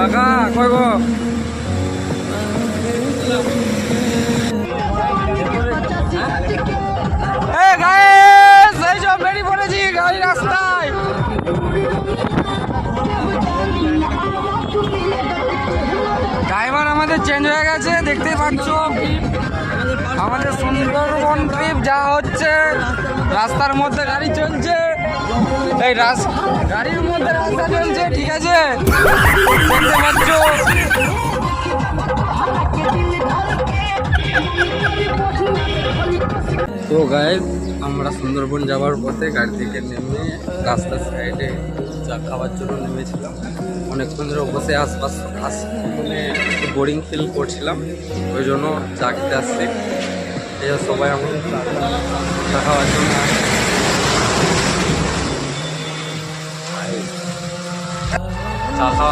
কাকা কই গো? এই গাইস, এই সব বেরিয়ে পড়েছি গাড়ি রাস্তায়। ড্রাইভার আমাদের চেঞ্জ হয়ে গেছে, দেখতেই পাচ্ছ। আমাদের সুন্দরবন ট্রিপ যা হচ্ছে, রাস্তার মধ্যে গাড়ি চলছে, এই গাড়ির মধ্যে রাস্তা চলছে, ঠিক আছে, দেখতে পাচ্ছ। তো গাইস, আমরা সুন্দরবন যাওয়ার পথে গাড়ি থেকে নেমে রাস্তার সাইডে চা খাওয়ার জন্য নেমেছিলাম। অনেকক্ষণ ধরে বসে আশপাশ মানে বোরিং ফিল করছিলাম, ওই জন্য চা খেতে আসছি। এই সবাই আমরা চা খাওয়ার জন্য চা খাওয়া